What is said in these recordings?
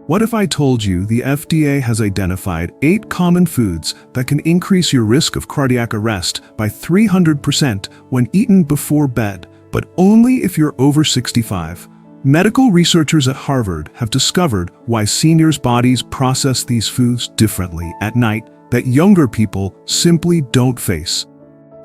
What if I told you the FDA has identified 8 common foods that can increase your risk of cardiac arrest by 300% when eaten before bed, but only if you're over 65? Medical researchers at Harvard have discovered why seniors' bodies process these foods differently at night that younger people simply don't face.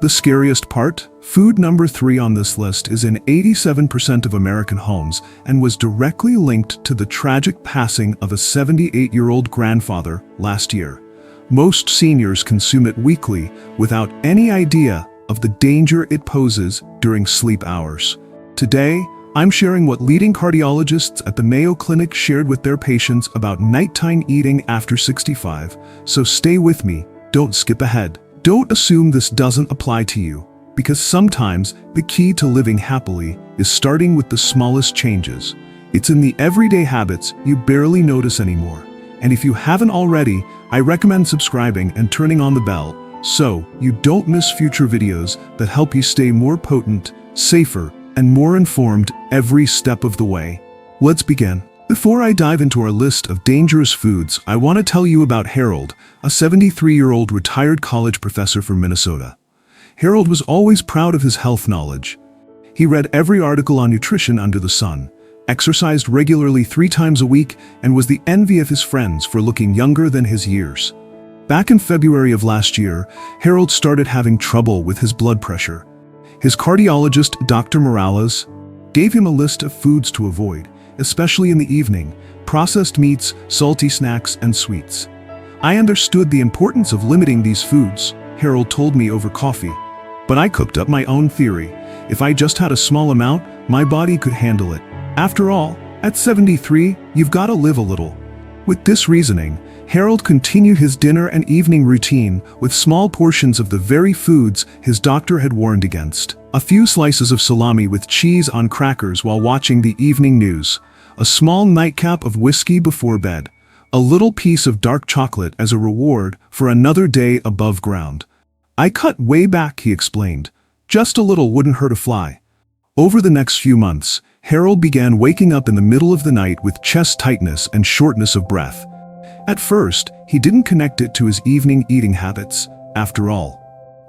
The scariest part? Food number 3 on this list is in 87% of American homes and was directly linked to the tragic passing of a 78-year-old grandfather last year. Most seniors consume it weekly without any idea of the danger it poses during sleep hours. Today, I'm sharing what leading cardiologists at the Mayo Clinic shared with their patients about nighttime eating after 65, so stay with me, don't skip ahead. Don't assume this doesn't apply to you, because sometimes the key to living happily is starting with the smallest changes. It's in the everyday habits you barely notice anymore. And if you haven't already, I recommend subscribing and turning on the bell so you don't miss future videos that help you stay more potent, safer, and more informed every step of the way. Let's begin. Before I dive into our list of dangerous foods, I want to tell you about Harold, a 73-year-old retired college professor from Minnesota. Harold was always proud of his health knowledge. He read every article on nutrition under the sun, exercised regularly 3 times a week, and was the envy of his friends for looking younger than his years. Back in February of last year, Harold started having trouble with his blood pressure. His cardiologist, Dr. Morales, gave him a list of foods to avoid, especially in the evening: processed meats, salty snacks, and sweets. I understood the importance of limiting these foods, Harold told me over coffee. But I cooked up my own theory. If I just had a small amount, my body could handle it. After all, at 73, you've got to live a little. With this reasoning, Harold continued his dinner and evening routine with small portions of the very foods his doctor had warned against. A few slices of salami with cheese on crackers while watching the evening news, a small nightcap of whiskey before bed, a little piece of dark chocolate as a reward for another day above ground. I cut way back, he explained. Just a little wouldn't hurt a fly. Over the next few months, Harold began waking up in the middle of the night with chest tightness and shortness of breath. At first, he didn't connect it to his evening eating habits. After all,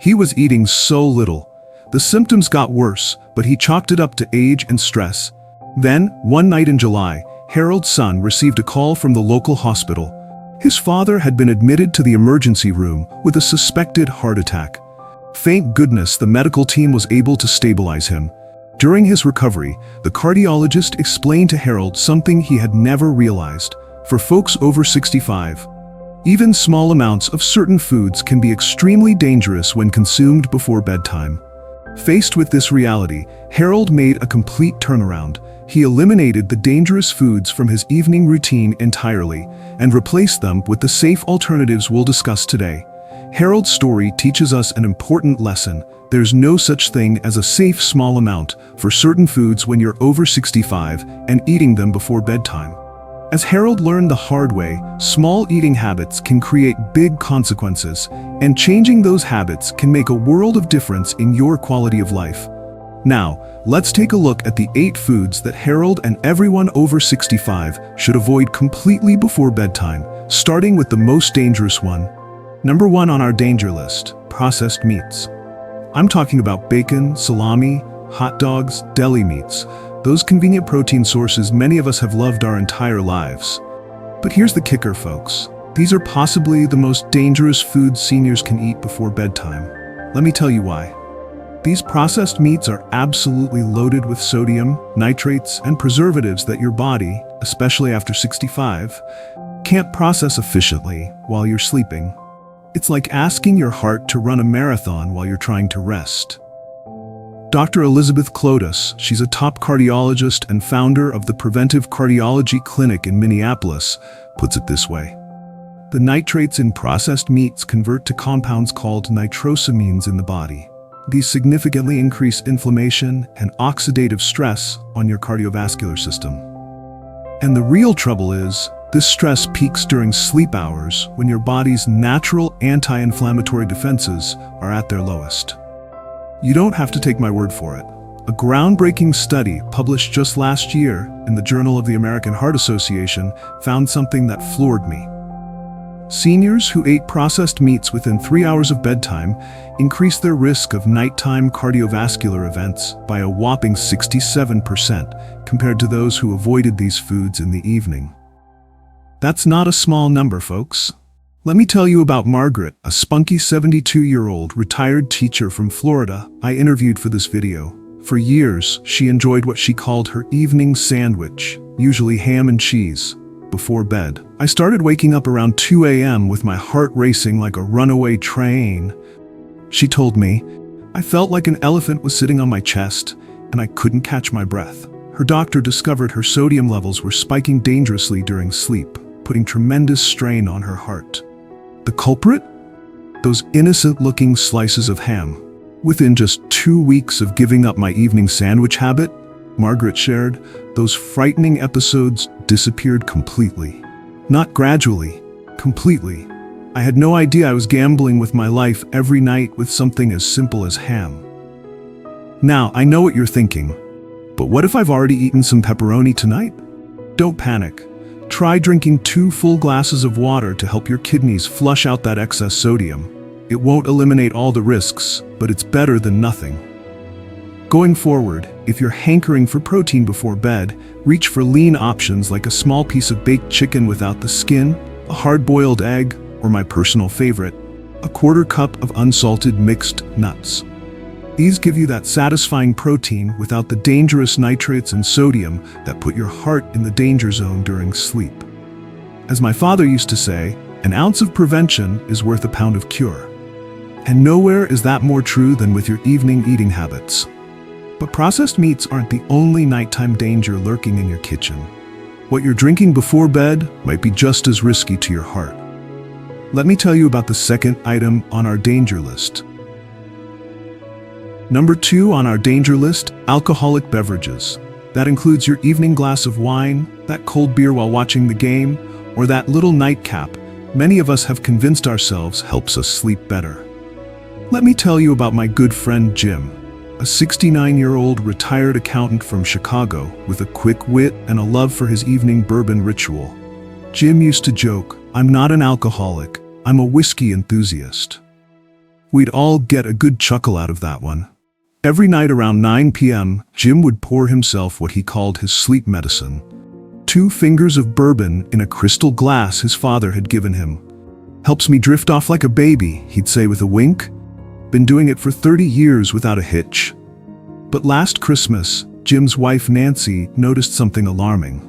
he was eating so little. The symptoms got worse, but he chalked it up to age and stress. Then, one night in July, Harold's son received a call from the local hospital. His father had been admitted to the emergency room with a suspected heart attack. Thank goodness the medical team was able to stabilize him. During his recovery, the cardiologist explained to Harold something he had never realized. For folks over 65, even small amounts of certain foods can be extremely dangerous when consumed before bedtime. Faced with this reality, Harold made a complete turnaround. He eliminated the dangerous foods from his evening routine entirely and replaced them with the safe alternatives we'll discuss today. Harold's story teaches us an important lesson. There's no such thing as a safe small amount for certain foods when you're over 65 and eating them before bedtime. As Harold learned the hard way, small eating habits can create big consequences, and changing those habits can make a world of difference in your quality of life. Now, let's take a look at the 8 foods that Harold and everyone over 65 should avoid completely before bedtime, starting with the most dangerous one. Number 1 on our danger list: processed meats. I'm talking about bacon, salami, hot dogs, deli meats. Those convenient protein sources many of us have loved our entire lives. But here's the kicker, folks. These are possibly the most dangerous foods seniors can eat before bedtime. Let me tell you why. These processed meats are absolutely loaded with sodium, nitrates, and preservatives that your body, especially after 65, can't process efficiently while you're sleeping. It's like asking your heart to run a marathon while you're trying to rest. Dr. Elizabeth Clotis, she's a top cardiologist and founder of the Preventive Cardiology Clinic in Minneapolis, puts it this way. The nitrates in processed meats convert to compounds called nitrosamines in the body. These significantly increase inflammation and oxidative stress on your cardiovascular system. And the real trouble is, this stress peaks during sleep hours when your body's natural anti-inflammatory defenses are at their lowest. You don't have to take my word for it. A groundbreaking study published just last year in the Journal of the American Heart Association found something that floored me. Seniors who ate processed meats within 3 hours of bedtime increased their risk of nighttime cardiovascular events by a whopping 67% compared to those who avoided these foods in the evening. That's not a small number, folks. Let me tell you about Margaret, a spunky 72-year-old retired teacher from Florida I interviewed for this video. For years, she enjoyed what she called her evening sandwich, usually ham and cheese, before bed. I started waking up around 2 a.m. with my heart racing like a runaway train. She told me, I felt like an elephant was sitting on my chest, and I couldn't catch my breath. Her doctor discovered her sodium levels were spiking dangerously during sleep, putting tremendous strain on her heart. The culprit? Those innocent-looking slices of ham. Within just 2 weeks of giving up my evening sandwich habit, Margaret shared, those frightening episodes disappeared completely. Not gradually, completely. I had no idea I was gambling with my life every night with something as simple as ham. Now, I know what you're thinking, but what if I've already eaten some pepperoni tonight? Don't panic. Try drinking 2 full glasses of water to help your kidneys flush out that excess sodium. It won't eliminate all the risks, but it's better than nothing. Going forward, if you're hankering for protein before bed, reach for lean options like a small piece of baked chicken without the skin, a hard-boiled egg, or my personal favorite, a 1/4 cup of unsalted mixed nuts. These give you that satisfying protein without the dangerous nitrates and sodium that put your heart in the danger zone during sleep. As my father used to say, an ounce of prevention is worth a pound of cure. And nowhere is that more true than with your evening eating habits. But processed meats aren't the only nighttime danger lurking in your kitchen. What you're drinking before bed might be just as risky to your heart. Let me tell you about the second item on our danger list. Number 2 on our danger list, alcoholic beverages. That includes your evening glass of wine, that cold beer while watching the game, or that little nightcap many of us have convinced ourselves helps us sleep better. Let me tell you about my good friend Jim, a 69-year-old retired accountant from Chicago with a quick wit and a love for his evening bourbon ritual. Jim used to joke, "I'm not an alcoholic, I'm a whiskey enthusiast." We'd all get a good chuckle out of that one. Every night around 9 p.m., Jim would pour himself what he called his sleep medicine. 2 fingers of bourbon in a crystal glass his father had given him. "Helps me drift off like a baby," he'd say with a wink. "Been doing it for 30 years without a hitch." But last Christmas, Jim's wife Nancy noticed something alarming.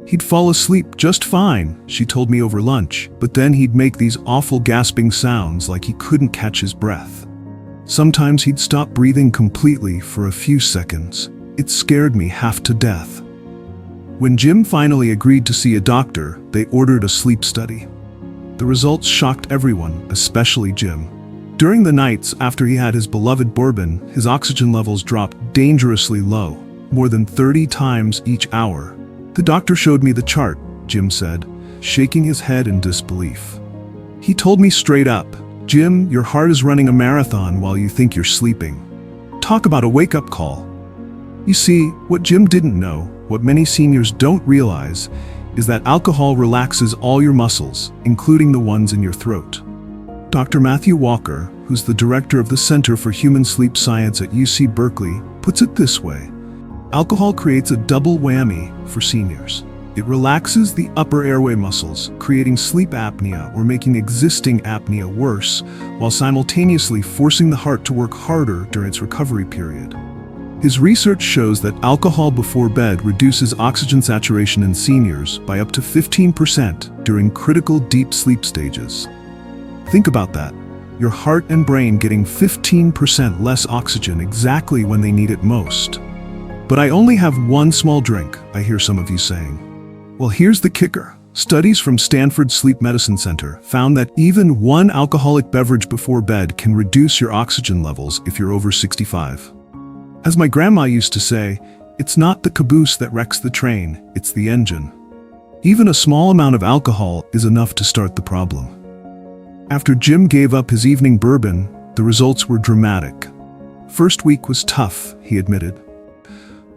He'd fall asleep just fine, she told me over lunch, but then he'd make these awful gasping sounds like he couldn't catch his breath. Sometimes he'd stop breathing completely for a few seconds. It scared me half to death. When Jim finally agreed to see a doctor, they ordered a sleep study. The results shocked everyone, especially Jim. During the nights after he had his beloved bourbon, his oxygen levels dropped dangerously low, more than 30 times each hour. "The doctor showed me the chart," Jim said, shaking his head in disbelief. "He told me straight up, 'Jim, your heart is running a marathon while you think you're sleeping.'" Talk about a wake-up call. You see, what Jim didn't know, what many seniors don't realize, is that alcohol relaxes all your muscles, including the ones in your throat. Dr. Matthew Walker, who's the director of the Center for Human Sleep Science at UC Berkeley, puts it this way: alcohol creates a double whammy for seniors. It relaxes the upper airway muscles, creating sleep apnea or making existing apnea worse, while simultaneously forcing the heart to work harder during its recovery period. His research shows that alcohol before bed reduces oxygen saturation in seniors by up to 15% during critical deep sleep stages. Think about that. Your heart and brain getting 15% less oxygen exactly when they need it most. "But I only have one small drink," I hear some of you saying. Well, here's the kicker. Studies from Stanford Sleep Medicine Center found that even one alcoholic beverage before bed can reduce your oxygen levels if you're over 65. As my grandma used to say, it's not the caboose that wrecks the train, it's the engine. Even a small amount of alcohol is enough to start the problem. After Jim gave up his evening bourbon, the results were dramatic. First week was tough, he admitted.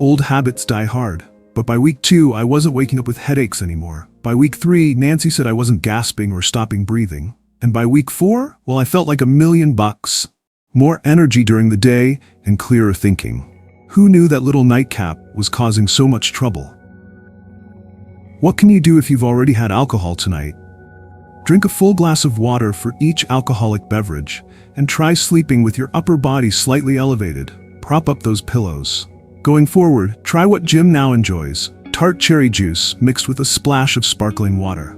Old habits die hard. But by week 2, I wasn't waking up with headaches anymore. By week 3, Nancy said I wasn't gasping or stopping breathing. And by week 4, well, I felt like $1,000,000. More energy during the day and clearer thinking. Who knew that little nightcap was causing so much trouble? What can you do if you've already had alcohol tonight? Drink a full glass of water for each alcoholic beverage, and try sleeping with your upper body slightly elevated. Prop up those pillows. Going forward, try what Jim now enjoys: tart cherry juice mixed with a splash of sparkling water.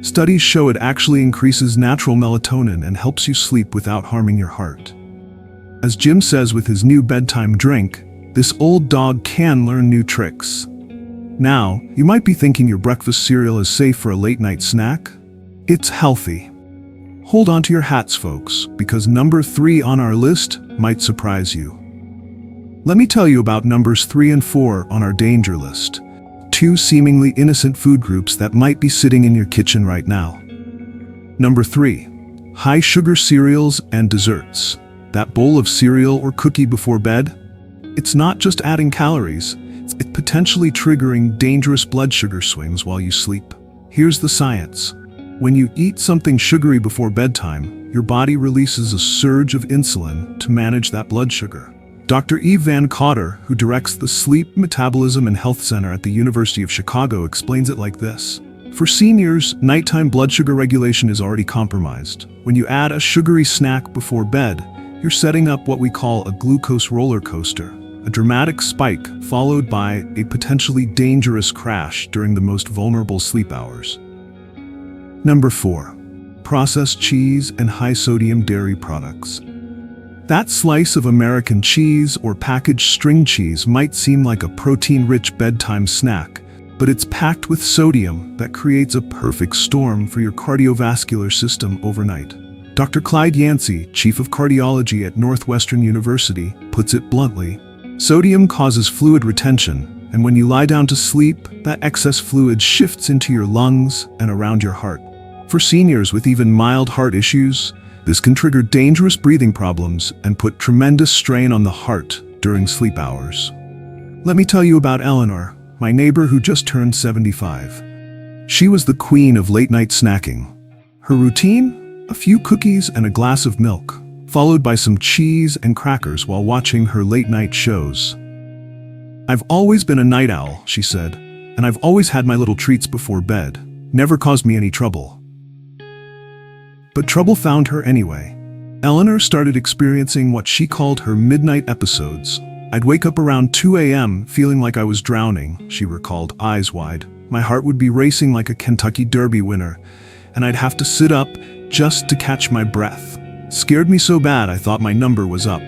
Studies show it actually increases natural melatonin and helps you sleep without harming your heart. As Jim says with his new bedtime drink, this old dog can learn new tricks. Now, you might be thinking your breakfast cereal is safe for a late-night snack. It's healthy. Hold on to your hats, folks, because number 3 on our list might surprise you. Let me tell you about numbers 3 and 4 on our danger list. 2 seemingly innocent food groups that might be sitting in your kitchen right now. Number 3. High-sugar cereals and desserts. That bowl of cereal or cookie before bed? It's not just adding calories. It's potentially triggering dangerous blood sugar swings while you sleep. Here's the science. When you eat something sugary before bedtime, your body releases a surge of insulin to manage that blood sugar. Dr. Eve Van Cotter, who directs the Sleep, Metabolism, and Health Center at the University of Chicago, explains it like this. For seniors, nighttime blood sugar regulation is already compromised. When you add a sugary snack before bed, you're setting up what we call a glucose roller coaster. A dramatic spike followed by a potentially dangerous crash during the most vulnerable sleep hours. Number 4. Processed cheese and high-sodium dairy products. That slice of American cheese or packaged string cheese might seem like a protein-rich bedtime snack, but it's packed with sodium that creates a perfect storm for your cardiovascular system overnight. Dr. Clyde Yancey, chief of cardiology at Northwestern University, puts it bluntly: sodium causes fluid retention, and when you lie down to sleep, that excess fluid shifts into your lungs and around your heart. For seniors with even mild heart issues, this can trigger dangerous breathing problems and put tremendous strain on the heart during sleep hours. Let me tell you about Eleanor, my neighbor who just turned 75. She was the queen of late-night snacking. Her routine? A few cookies and a glass of milk, followed by some cheese and crackers while watching her late-night shows. "I've always been a night owl," she said, "and I've always had my little treats before bed. Never caused me any trouble." But trouble found her anyway. Eleanor started experiencing what she called her midnight episodes. "I'd wake up around 2 a.m. feeling like I was drowning," she recalled, eyes wide. "My heart would be racing like a Kentucky Derby winner, and I'd have to sit up just to catch my breath. Scared me so bad I thought my number was up."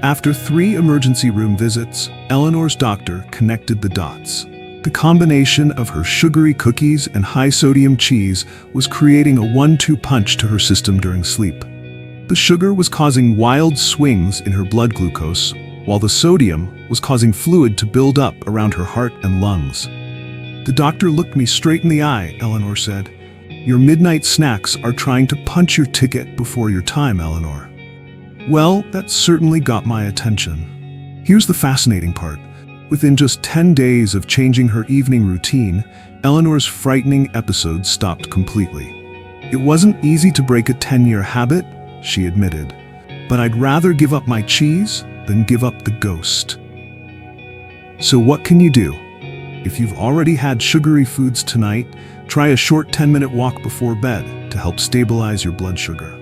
After 3 emergency room visits, Eleanor's doctor connected the dots. The combination of her sugary cookies and high-sodium cheese was creating a 1-2 punch to her system during sleep. The sugar was causing wild swings in her blood glucose, while the sodium was causing fluid to build up around her heart and lungs. "The doctor looked me straight in the eye," Eleanor said. "Your midnight snacks are trying to punch your ticket before your time, Eleanor." Well, that certainly got my attention. Here's the fascinating part. Within just 10 days of changing her evening routine, Eleanor's frightening episodes stopped completely. "It wasn't easy to break a 10-year habit," she admitted, "but I'd rather give up my cheese than give up the ghost." So what can you do? If you've already had sugary foods tonight, try a short 10-minute walk before bed to help stabilize your blood sugar.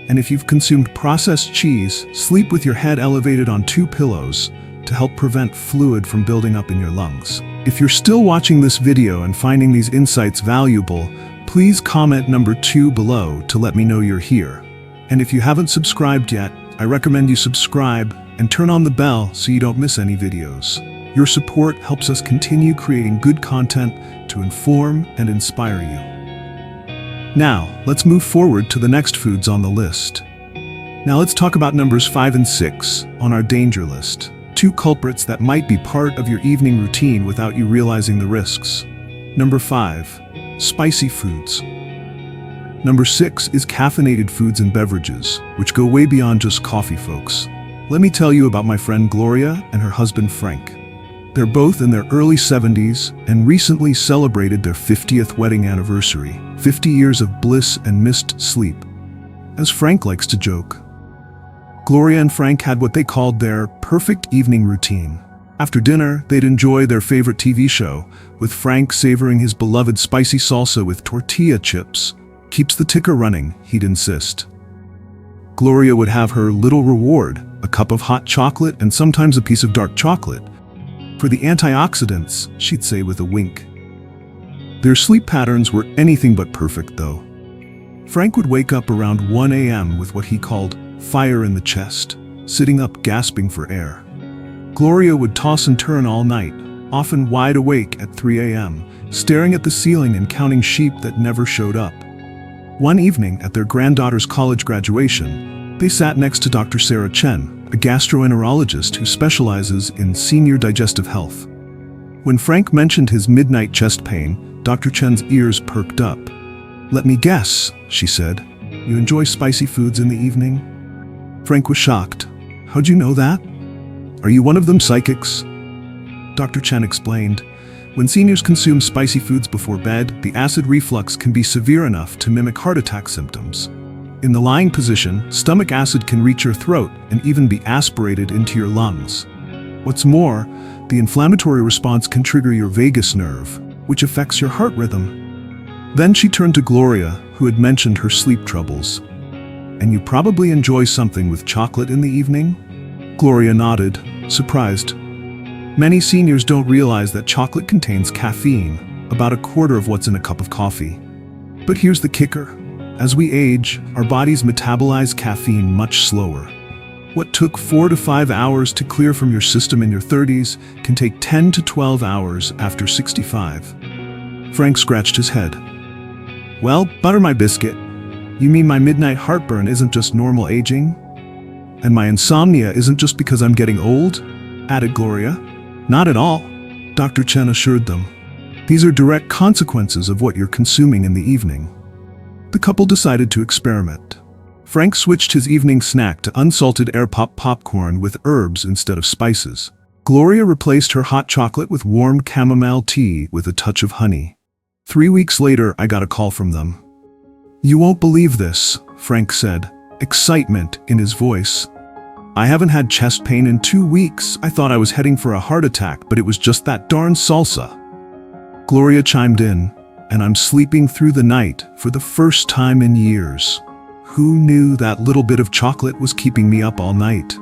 And if you've consumed processed cheese, sleep with your head elevated on 2 pillows to help prevent fluid from building up in your lungs. If you're still watching this video and finding these insights valuable, please comment number 2 below to let me know you're here. And if you haven't subscribed yet, I recommend you subscribe and turn on the bell so you don't miss any videos. Your support helps us continue creating good content to inform and inspire you. Now, let's move forward to the next foods on the list. Now let's talk about numbers 5 and 6 on our danger list. 2 culprits that might be part of your evening routine without you realizing the risks. Number 5, spicy foods. Number 6 is caffeinated foods and beverages, which go way beyond just coffee, folks. Let me tell you about my friend Gloria and her husband Frank. They're both in their early 70s and recently celebrated their 50th wedding anniversary, 50 years of bliss and missed sleep. As Frank likes to joke, Gloria and Frank had what they called their perfect evening routine. After dinner, they'd enjoy their favorite TV show, with Frank savoring his beloved spicy salsa with tortilla chips. Keeps the ticker running, he'd insist. Gloria would have her little reward, a cup of hot chocolate and sometimes a piece of dark chocolate. For the antioxidants, she'd say with a wink. Their sleep patterns were anything but perfect, though. Frank would wake up around 1 a.m. with what he called fire in the chest, sitting up gasping for air. Gloria would toss and turn all night, often wide awake at 3 a.m., staring at the ceiling and counting sheep that never showed up. One evening at their granddaughter's college graduation, they sat next to Dr. Sarah Chen, a gastroenterologist who specializes in senior digestive health. When Frank mentioned his midnight chest pain, Dr. Chen's ears perked up. "Let me guess," she said. "You enjoy spicy foods in the evening?" Frank was shocked. "How'd you know that? Are you one of them psychics?" Dr. Chen explained, "When seniors consume spicy foods before bed, the acid reflux can be severe enough to mimic heart attack symptoms. In the lying position, stomach acid can reach your throat and even be aspirated into your lungs. What's more, the inflammatory response can trigger your vagus nerve, which affects your heart rhythm." Then she turned to Gloria, who had mentioned her sleep troubles. "And you probably enjoy something with chocolate in the evening?" Gloria nodded, surprised. Many seniors don't realize that chocolate contains caffeine, about a quarter of what's in a cup of coffee. But here's the kicker. As we age, our bodies metabolize caffeine much slower. What took 4 to 5 hours to clear from your system in your 30s can take 10 to 12 hours after 65. Frank scratched his head. "Well, butter my biscuit. You mean my midnight heartburn isn't just normal aging? And my insomnia isn't just because I'm getting old?" added Gloria. "Not at all," Dr. Chen assured them. "These are direct consequences of what you're consuming in the evening." The couple decided to experiment. Frank switched his evening snack to unsalted air pop popcorn with herbs instead of spices. Gloria replaced her hot chocolate with warm chamomile tea with a touch of honey. 3 weeks later, I got a call from them. "You won't believe this," Frank said, excitement in his voice. "I haven't had chest pain in 2 weeks. I thought I was heading for a heart attack, but it was just that darn salsa." Gloria chimed in, "And I'm sleeping through the night for the first time in years. Who knew that little bit of chocolate was keeping me up all night?"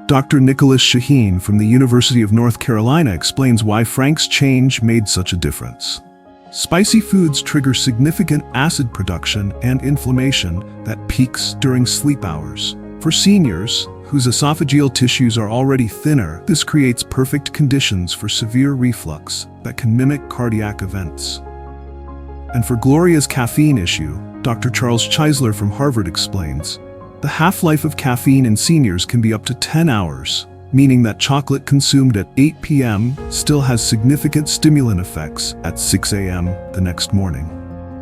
Dr. Nicholas Shaheen from the University of North Carolina explains why Frank's change made such a difference. Spicy foods trigger significant acid production and inflammation that peaks during sleep hours. For seniors, whose esophageal tissues are already thinner, this creates perfect conditions for severe reflux that can mimic cardiac events. And for Gloria's caffeine issue, Dr. Charles Cheisler from Harvard explains, the half-life of caffeine in seniors can be up to 10 hours, meaning that chocolate consumed at 8 p.m. still has significant stimulant effects at 6 a.m. the next morning.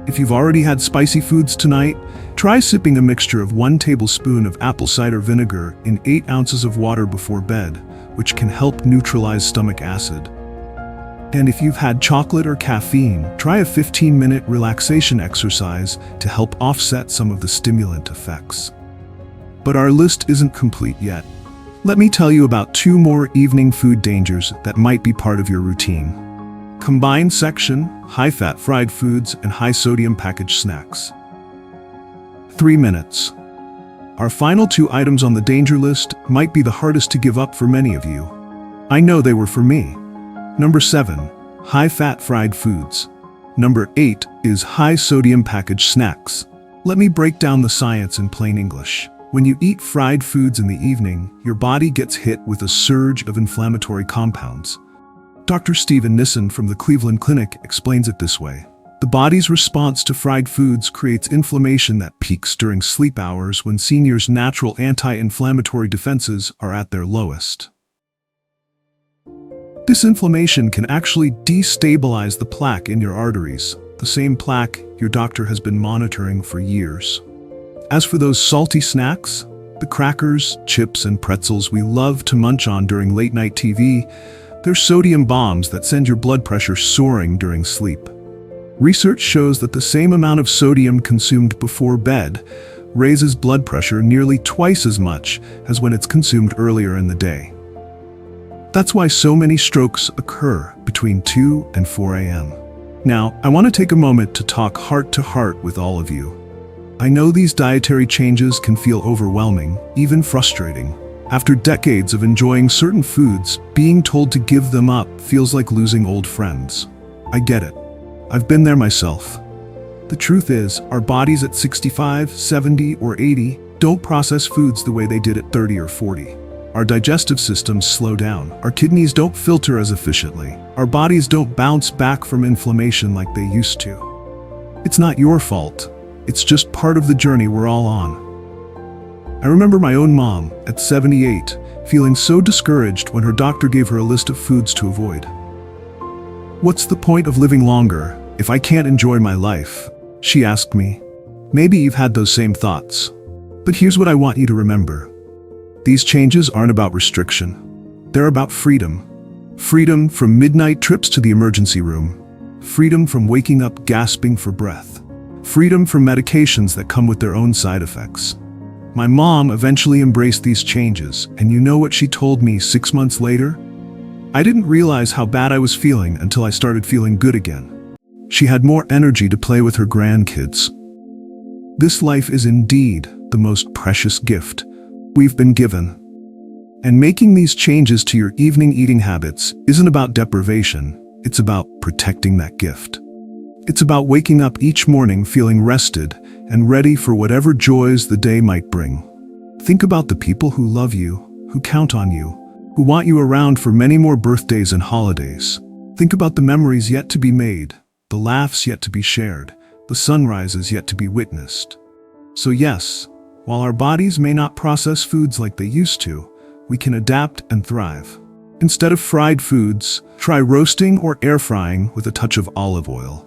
If you've already had spicy foods tonight, try sipping a mixture of 1 tablespoon of apple cider vinegar in 8 ounces of water before bed, which can help neutralize stomach acid. And if you've had chocolate or caffeine, try a 15-minute relaxation exercise to help offset some of the stimulant effects. But our list isn't complete yet. Let me tell you about 2 more evening food dangers that might be part of your routine. Combined section, high-fat fried foods and high-sodium packaged snacks. 3 minutes. Our final 2 items on the danger list might be the hardest to give up for many of you. I know they were for me. Number 7, high-fat fried foods. Number 8 is high-sodium packaged snacks. Let me break down the science in plain English. When you eat fried foods in the evening, your body gets hit with a surge of inflammatory compounds. Dr. Stephen Nissen from the Cleveland Clinic explains it this way. The body's response to fried foods creates inflammation that peaks during sleep hours when seniors' natural anti-inflammatory defenses are at their lowest. This inflammation can actually destabilize the plaque in your arteries, the same plaque your doctor has been monitoring for years. As for those salty snacks, the crackers, chips, and pretzels we love to munch on during late-night TV, They're sodium bombs that send your blood pressure soaring during sleep. Research shows that the same amount of sodium consumed before bed raises blood pressure nearly twice as much as when it's consumed earlier in the day. That's why so many strokes occur between 2 and 4 a.m. Now, I want to take a moment to talk heart to heart with all of you. I know these dietary changes can feel overwhelming, even frustrating. After decades of enjoying certain foods, being told to give them up feels like losing old friends. I get it. I've been there myself. The truth is, our bodies at 65, 70, or 80 don't process foods the way they did at 30 or 40. Our digestive systems slow down. Our kidneys don't filter as efficiently. Our bodies don't bounce back from inflammation like they used to. It's not your fault. It's just part of the journey we're all on. I remember my own mom, at 78, feeling so discouraged when her doctor gave her a list of foods to avoid. "What's the point of living longer if I can't enjoy my life?" she asked me. Maybe you've had those same thoughts. But here's what I want you to remember. These changes aren't about restriction. They're about freedom. Freedom from midnight trips to the emergency room. Freedom from waking up gasping for breath. Freedom from medications that come with their own side effects. My mom eventually embraced these changes, and you know what she told me 6 months later? I didn't realize how bad I was feeling until I started feeling good again. She had more energy to play with her grandkids. This life is indeed the most precious gift we've been given. And making these changes to your evening eating habits isn't about deprivation, it's about protecting that gift. It's about waking up each morning feeling rested and ready for whatever joys the day might bring. Think about the people who love you, who count on you, who want you around for many more birthdays and holidays. Think about the memories yet to be made, the laughs yet to be shared, the sunrises yet to be witnessed. So yes, while our bodies may not process foods like they used to, we can adapt and thrive. Instead of fried foods, try roasting or air frying with a touch of olive oil.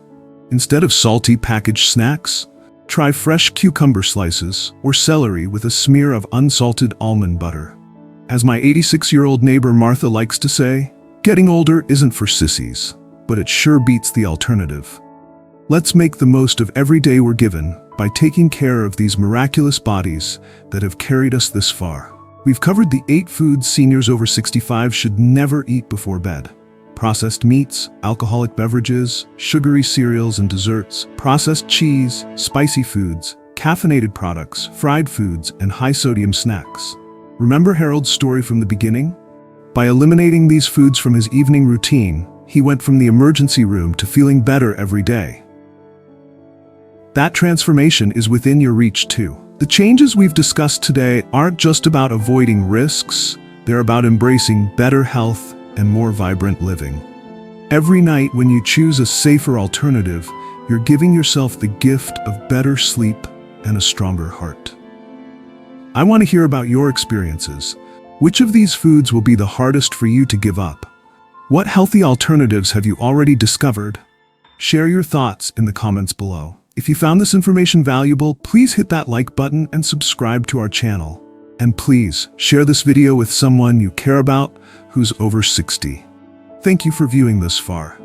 Instead of salty packaged snacks, try fresh cucumber slices or celery with a smear of unsalted almond butter. As my 86-year-old neighbor Martha likes to say, getting older isn't for sissies, but it sure beats the alternative. Let's make the most of every day we're given by taking care of these miraculous bodies that have carried us this far. We've covered the 8 foods seniors over 65 should never eat before bed. Processed meats, alcoholic beverages, sugary cereals and desserts, processed cheese, spicy foods, caffeinated products, fried foods, and high-sodium snacks. Remember Harold's story from the beginning? By eliminating these foods from his evening routine, he went from the emergency room to feeling better every day. That transformation is within your reach too. The changes we've discussed today aren't just about avoiding risks, they're about embracing better health and more vibrant living. Every night when you choose a safer alternative, you're giving yourself the gift of better sleep and a stronger heart. I want to hear about your experiences. Which of these foods will be the hardest for you to give up? What healthy alternatives have you already discovered? Share your thoughts in the comments below. If you found this information valuable, please hit that like button and subscribe to our channel. And please, share this video with someone you care about who's over 60. Thank you for viewing this far.